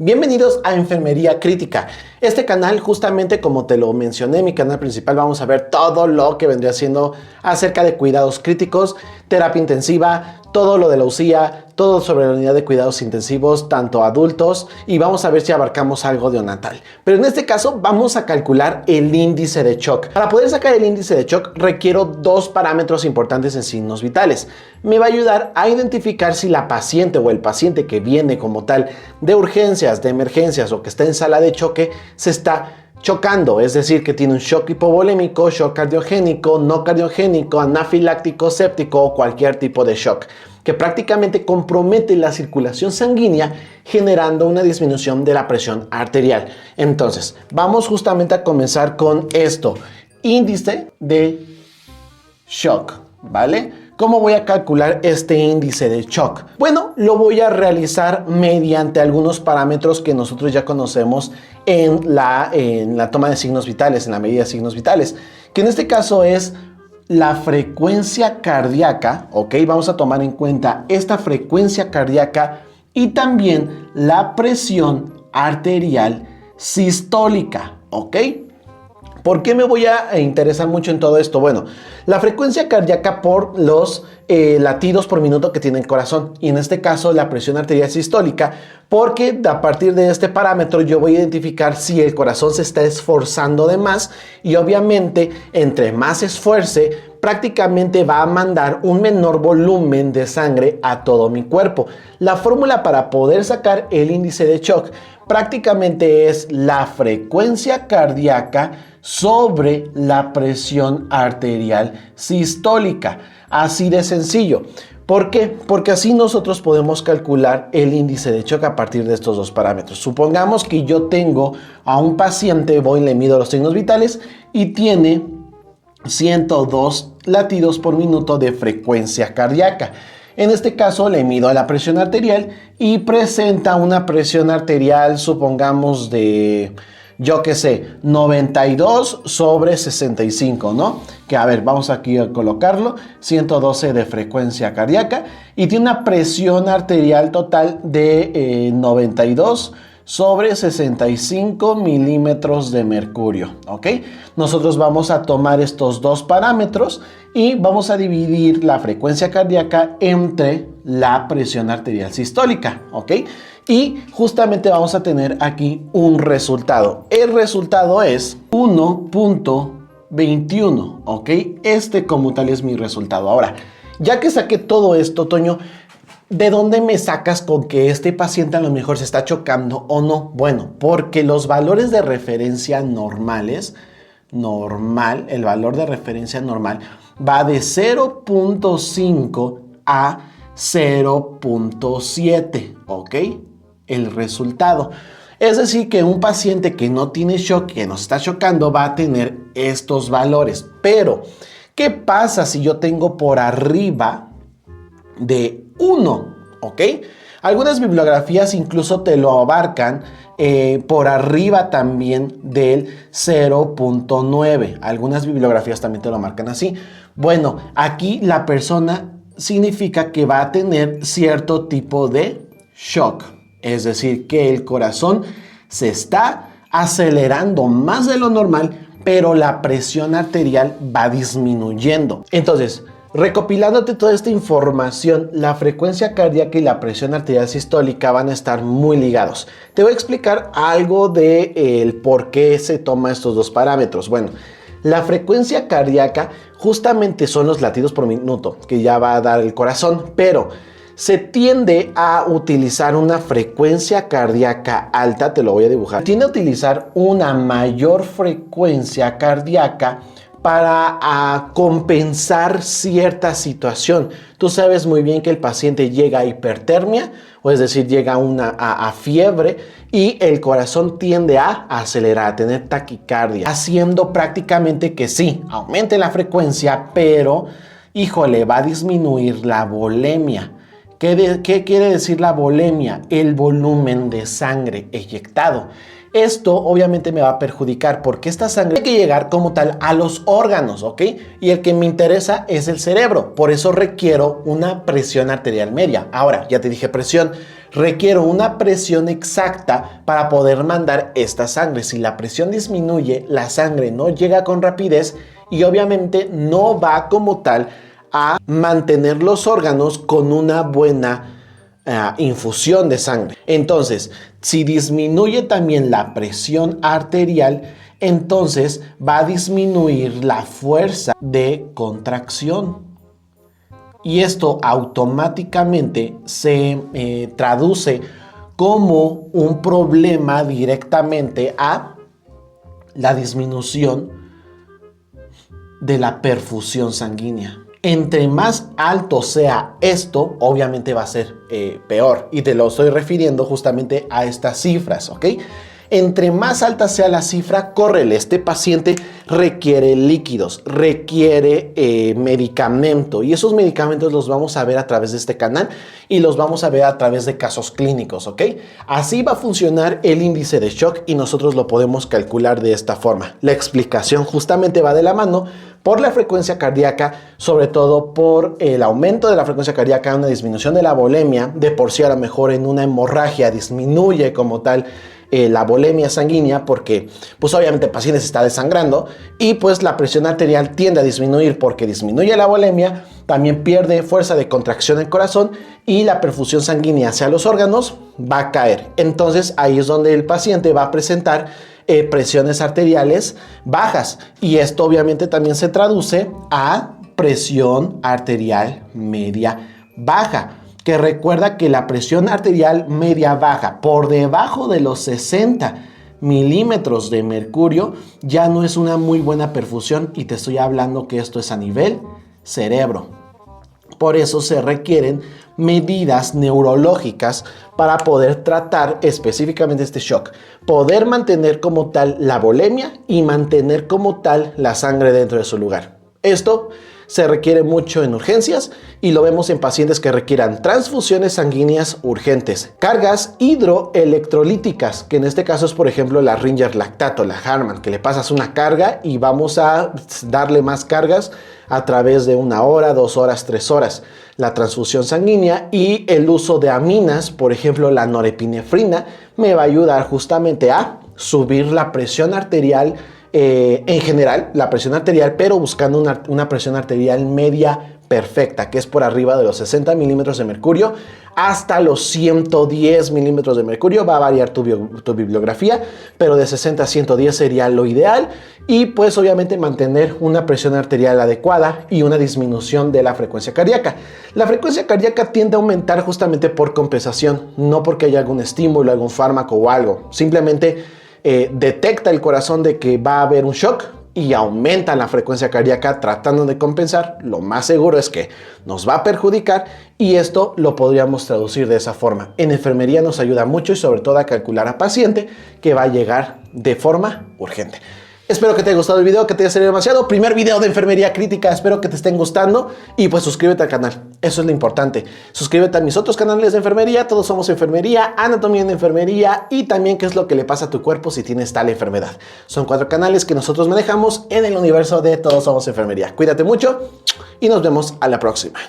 Bienvenidos a Enfermería Crítica. Este canal, justamente como te lo mencioné, mi canal principal, vamos a ver todo lo que vendría siendo acerca de cuidados críticos, terapia intensiva, todo lo de la UCIA, todo sobre la unidad de cuidados intensivos, tanto adultos, y vamos a ver si abarcamos algo neonatal. Pero en este caso vamos a calcular el índice de shock. Para poder sacar el índice de shock requiero dos parámetros importantes en signos vitales. Me va a ayudar a identificar si la paciente o el paciente que viene como tal de urgencias, de emergencias o que está en sala de choque se está chocando, es decir, que tiene un shock hipovolémico, shock cardiogénico, no cardiogénico, anafiláctico, séptico o cualquier tipo de shock que prácticamente compromete la circulación sanguínea generando una disminución de la presión arterial. Entonces, vamos justamente a comenzar con esto, índice de shock, ¿vale? ¿Cómo voy a calcular este índice de shock? Bueno, lo voy a realizar mediante algunos parámetros que nosotros ya conocemos en la toma de signos vitales, en la medida de signos vitales, que en este caso es la frecuencia cardíaca, ¿ok? Vamos a tomar en cuenta esta frecuencia cardíaca y también la presión arterial sistólica, ¿ok? ¿Por qué me voy a interesar mucho en todo esto? Bueno, la frecuencia cardíaca por los latidos por minuto que tiene el corazón, y en este caso la presión arterial sistólica, porque a partir de este parámetro yo voy a identificar si el corazón se está esforzando de más, y obviamente entre más se esfuerce prácticamente va a mandar un menor volumen de sangre a todo mi cuerpo. La fórmula para poder sacar el índice de shock prácticamente es la frecuencia cardíaca sobre la presión arterial sistólica. Así de sencillo. ¿Por qué? Porque así nosotros podemos calcular el índice de shock a partir de estos dos parámetros. Supongamos que yo tengo a un paciente, voy y le mido los signos vitales y tiene 102 latidos por minuto de frecuencia cardíaca. En este caso le mido la presión arterial y presenta una presión arterial, supongamos de, yo qué sé, 92 sobre 65, ¿no? Que a ver, vamos aquí a colocarlo, 112 de frecuencia cardíaca y tiene una presión arterial total de 92 sobre 65 milímetros de mercurio, ¿ok? Nosotros vamos a tomar estos dos parámetros y vamos a dividir la frecuencia cardíaca entre la presión arterial sistólica, ¿ok? Y justamente vamos a tener aquí un resultado. El resultado es 1.21, ¿ok? Este como tal es mi resultado. Ahora, ya que saqué todo esto, Toño, ¿de dónde me sacas con que este paciente a lo mejor se está chocando o no? Bueno, porque los valores de referencia normales, el valor de referencia normal va de 0.5 a 0.7, ¿ok? El resultado. Es decir, que un paciente que no tiene shock, que nos está chocando, va a tener estos valores. Pero, ¿qué pasa si yo tengo por arriba de 1, ¿ok? Algunas bibliografías incluso te lo abarcan por arriba también del 0.9. Algunas bibliografías también te lo marcan así. Bueno, aquí la persona significa que va a tener cierto tipo de shock. Es decir, que el corazón se está acelerando más de lo normal, pero la presión arterial va disminuyendo. Entonces, recopilándote toda esta información, la frecuencia cardíaca y la presión arterial sistólica van a estar muy ligados. Te voy a explicar algo de por qué se toman estos dos parámetros. Bueno, la frecuencia cardíaca justamente son los latidos por minuto que ya va a dar el corazón, pero se tiende a utilizar una frecuencia cardíaca alta, te lo voy a dibujar. Tiende a utilizar una mayor frecuencia cardíaca para compensar cierta situación. Tú sabes muy bien que el paciente llega a hipertermia, o es decir, llega a fiebre y el corazón tiende a acelerar, a tener taquicardia, haciendo prácticamente que sí, aumente la frecuencia, pero, híjole, va a disminuir la volemia. ¿Qué quiere decir la volemia? El volumen de sangre eyectado. Esto obviamente me va a perjudicar porque esta sangre tiene que llegar como tal a los órganos, ¿ok? Y el que me interesa es el cerebro. Por eso requiero una presión arterial media. Ahora, ya te dije presión, Requiero una presión exacta para poder mandar esta sangre. Si la presión disminuye, la sangre no llega con rapidez y obviamente no va como tal a mantener los órganos con una buena infusión de sangre. Entonces, si disminuye también la presión arterial, entonces va a disminuir la fuerza de contracción. Y esto automáticamente se traduce como un problema directamente a la disminución de la perfusión sanguínea. Entre más alto sea esto, obviamente va a ser peor. Y te lo estoy refiriendo justamente a estas cifras, ¿ok? Entre más alta sea la cifra, córrele. Este paciente requiere líquidos, requiere medicamento. Y esos medicamentos los vamos a ver a través de este canal y los vamos a ver a través de casos clínicos, ¿ok? Así va a funcionar el índice de shock y nosotros lo podemos calcular de esta forma. La explicación justamente va de la mano por la frecuencia cardíaca, sobre todo por el aumento de la frecuencia cardíaca, una disminución de la volemia. De por sí a lo mejor en una hemorragia disminuye como tal la volemia sanguínea porque pues obviamente el paciente se está desangrando y pues la presión arterial tiende a disminuir porque disminuye la volemia, también pierde fuerza de contracción del corazón y la perfusión sanguínea hacia los órganos va a caer. Entonces ahí es donde el paciente va a presentar presiones arteriales bajas y esto obviamente también se traduce a presión arterial media baja, que recuerda que la presión arterial media baja por debajo de los 60 milímetros de mercurio ya no es una muy buena perfusión y te estoy hablando que esto es a nivel cerebro. Por eso se requieren medidas neurológicas para poder tratar específicamente este shock, poder mantener como tal la volemia y mantener como tal la sangre dentro de su lugar. Esto se requiere mucho en urgencias y lo vemos en pacientes que requieran transfusiones sanguíneas urgentes, cargas hidroelectrolíticas, que en este caso es por ejemplo la Ringer lactato, la Harman, que le pasas una carga y vamos a darle más cargas a través de 1 hora, 2 horas, 3 horas. La transfusión sanguínea y el uso de aminas, por ejemplo la norepinefrina, me va a ayudar justamente a subir la presión arterial en general, la presión arterial, pero buscando una presión arterial media perfecta, que es por arriba de los 60 milímetros de mercurio hasta los 110 milímetros de mercurio. Va a variar tu bibliografía, pero de 60 a 110 sería lo ideal. Y pues obviamente mantener una presión arterial adecuada y una disminución de la frecuencia cardíaca. La frecuencia cardíaca tiende a aumentar justamente por compensación, no porque haya algún estímulo, algún fármaco o algo. Simplemente detecta el corazón de que va a haber un shock y aumenta la frecuencia cardíaca tratando de compensar. Lo más seguro es que nos va a perjudicar y esto lo podríamos traducir de esa forma. En enfermería nos ayuda mucho y sobre todo a calcular a paciente que va a llegar de forma urgente. Espero que te haya gustado el video, que te haya servido demasiado. Primer video de enfermería crítica, espero que te estén gustando y pues suscríbete al canal, eso es lo importante. Suscríbete a mis otros canales de enfermería, Todos Somos Enfermería, Anatomía en Enfermería y también qué es lo que le pasa a tu cuerpo si tienes tal enfermedad. Son 4 canales que nosotros manejamos en el universo de Todos Somos Enfermería. Cuídate mucho y nos vemos a la próxima.